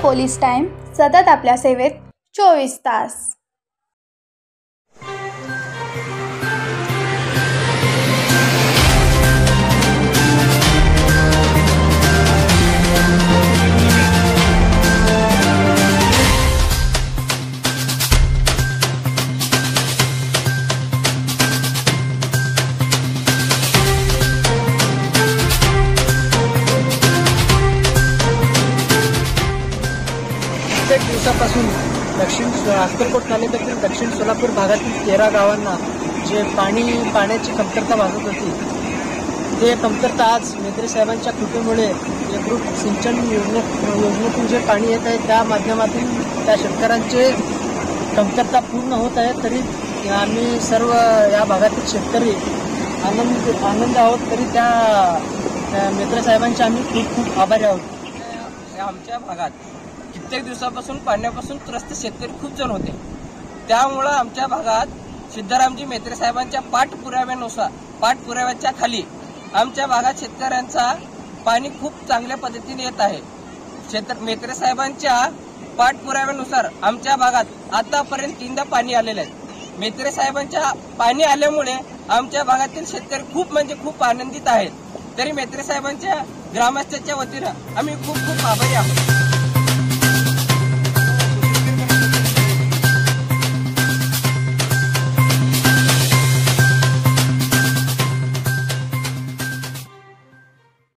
Police time सतत आपल्या सेवेत 24 तास। कित्येक दिवसापासून अक्कलकोट तालुक्यातील दक्षिण सोलापूर भागातील 13 गावांना जे पाण्याची कमतरता भासत होती, ते कमतरता आज मेत्रे साहेबांच्या कृपेमुळे एकरूप सिंचन योजनेतून जे पाणी येत आहे त्या माध्यमातून त्या शेतकऱ्यांचे कमतरता पूर्ण होत आहे। तरी आम्ही सर्व या भागातील शेतकरी आनंद आहोत। तरी त्या मेत्रे साहेबांचे आम्ही खूप खूप आभारी आहोत। आमच्या भागात कित्येक दिवसापासून पाण्यापासून त्रस्त शेतकरी खूप जण होते, त्यामुळे आमच्या भागात सिद्धरामजी मेत्रे साहेबांच्या पाठपुराव्याच्या खाली आमच्या भागात शेतकऱ्यांचा पाणी खूप चांगल्या पद्धतीने येत आहे। मेत्रे साहेबांच्या पाठपुराव्यानुसार आमच्या भागात आतापर्यंत 3दा पाणी आलेले आहे। मेत्रे साहेबांच्या पाणी आल्यामुळे आमच्या भागातील शेतकरी खूप आनंदित आहेत। तरी मेत्रे साहेबांच्या ग्रामस्थांच्या वतीनं आम्ही खूप आभारी आहोत।